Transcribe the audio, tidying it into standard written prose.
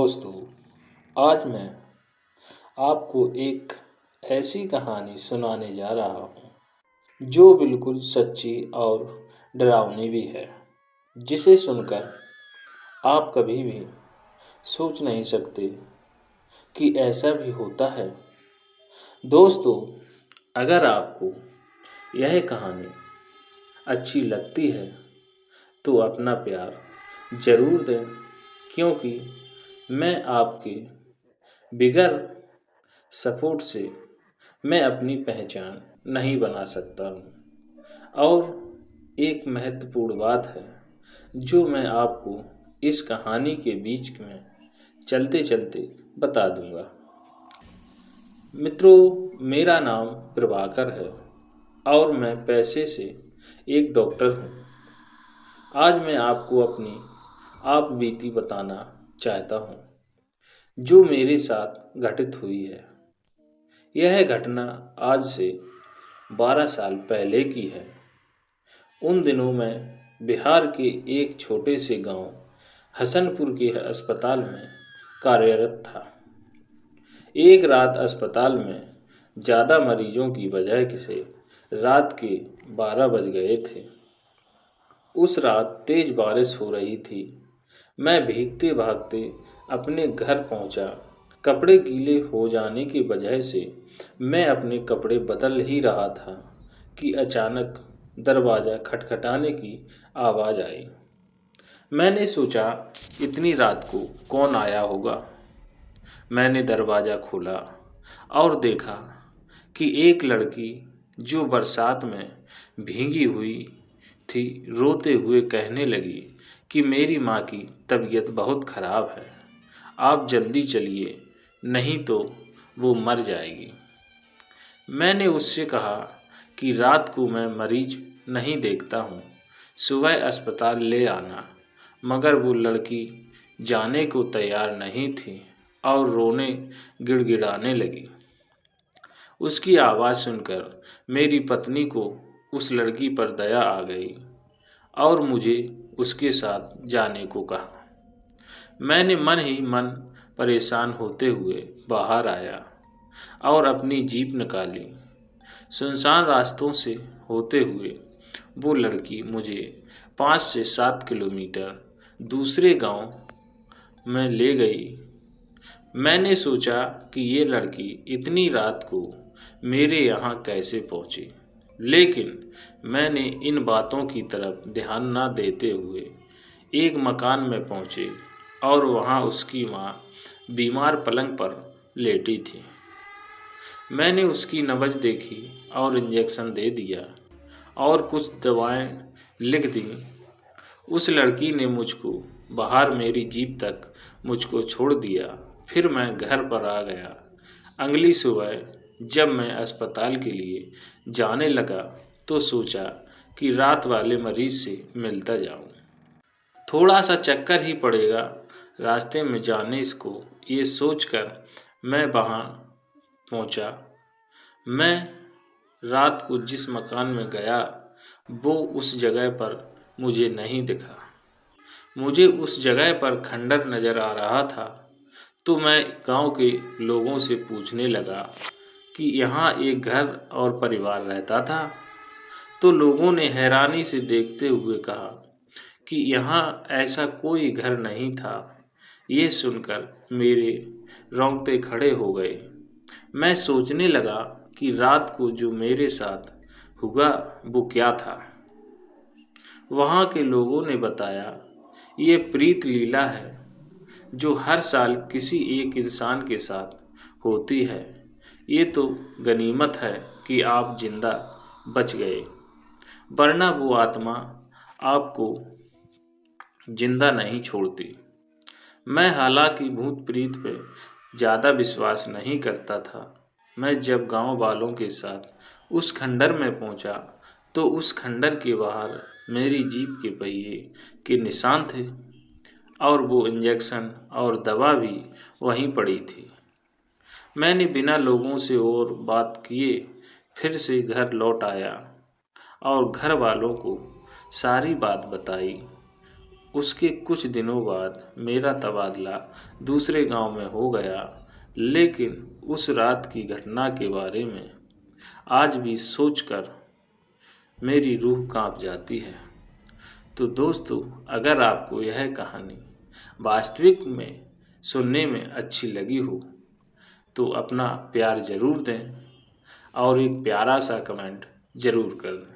दोस्तों, आज मैं आपको एक ऐसी कहानी सुनाने जा रहा हूँ जो बिल्कुल सच्ची और डरावनी भी है, जिसे सुनकर आप कभी भी सोच नहीं सकते कि ऐसा भी होता है। दोस्तों, अगर आपको यह कहानी अच्छी लगती है तो अपना प्यार ज़रूर दें, क्योंकि मैं आपके बिगर सपोर्ट से मैं अपनी पहचान नहीं बना सकता हूँ। और एक महत्वपूर्ण बात है जो मैं आपको इस कहानी के बीच में चलते चलते बता दूंगा। मित्रों, मेरा नाम प्रभाकर है और मैं पैसे से एक डॉक्टर हूँ। आज मैं आपको अपनी आप बीती बताना चाहता हूँ जो मेरे साथ घटित हुई है। यह घटना आज से 12 साल पहले की है। उन दिनों मैं बिहार के एक छोटे से गांव हसनपुर के अस्पताल में कार्यरत था। एक रात अस्पताल में ज़्यादा मरीजों की वजह से रात के 12 बज गए थे। उस रात तेज बारिश हो रही थी। मैं भीगते भागते अपने घर पहुंचा। कपड़े गीले हो जाने की वजह से मैं अपने कपड़े बदल ही रहा था कि अचानक दरवाज़ा खटखटाने की आवाज़ आई। मैंने सोचा इतनी रात को कौन आया होगा। मैंने दरवाज़ा खोला और देखा कि एक लड़की जो बरसात में भीगी हुई थी रोते हुए कहने लगी कि मेरी माँ की तबीयत बहुत ख़राब है, आप जल्दी चलिए नहीं तो वो मर जाएगी। मैंने उससे कहा कि रात को मैं मरीज नहीं देखता हूँ, सुबह अस्पताल ले आना। मगर वो लड़की जाने को तैयार नहीं थी और रोने गिड़गिड़ाने लगी। उसकी आवाज़ सुनकर मेरी पत्नी को उस लड़की पर दया आ गई और मुझे उसके साथ जाने को कहा। मैंने मन ही मन परेशान होते हुए बाहर आया और अपनी जीप निकाली। सुनसान रास्तों से होते हुए वो लड़की मुझे 5 से 7 किलोमीटर दूसरे गांव में ले गई। मैंने सोचा कि ये लड़की इतनी रात को मेरे यहाँ कैसे पहुँची, लेकिन मैंने इन बातों की तरफ ध्यान न देते हुए एक मकान में पहुँचे और वहाँ उसकी माँ बीमार पलंग पर लेटी थी। मैंने उसकी नब्ज देखी और इंजेक्शन दे दिया और कुछ दवाएं लिख दी। उस लड़की ने मुझको बाहर मेरी जीप तक मुझको छोड़ दिया। फिर मैं घर पर आ गया। अगली सुबह जब मैं अस्पताल के लिए जाने लगा तो सोचा कि रात वाले मरीज से मिलता जाऊं। थोड़ा सा चक्कर ही पड़ेगा रास्ते में जाने इसको, ये सोचकर मैं वहाँ पहुँचा। मैं रात को जिस मकान में गया वो उस जगह पर मुझे नहीं दिखा। मुझे उस जगह पर खंडर नज़र आ रहा था। तो मैं गांव के लोगों से पूछने लगा कि यहाँ एक घर और परिवार रहता था। तो लोगों ने हैरानी से देखते हुए कहा कि यहाँ ऐसा कोई घर नहीं था। ये सुनकर मेरे रोंगटे खड़े हो गए। मैं सोचने लगा कि रात को जो मेरे साथ हुआ वो क्या था। वहाँ के लोगों ने बताया ये प्रीत लीला है जो हर साल किसी एक इंसान के साथ होती है। ये तो गनीमत है कि आप जिंदा बच गए, वरना वो आत्मा आपको जिंदा नहीं छोड़ती। मैं हालांकि भूत प्रीत पे ज़्यादा विश्वास नहीं करता था। मैं जब गांव वालों के साथ उस खंडर में पहुंचा तो उस खंडर के बाहर मेरी जीप के पहिए के निशान थे और वो इंजेक्शन और दवा भी वहीं पड़ी थी। मैंने बिना लोगों से और बात किए फिर से घर लौट आया और घर वालों को सारी बात बताई। उसके कुछ दिनों बाद मेरा तबादला दूसरे गांव में हो गया, लेकिन उस रात की घटना के बारे में आज भी सोचकर मेरी रूह कांप जाती है। तो दोस्तों, अगर आपको यह कहानी वास्तविक में सुनने में अच्छी लगी हो तो अपना प्यार ज़रूर दें और एक प्यारा सा कमेंट ज़रूर कर दें।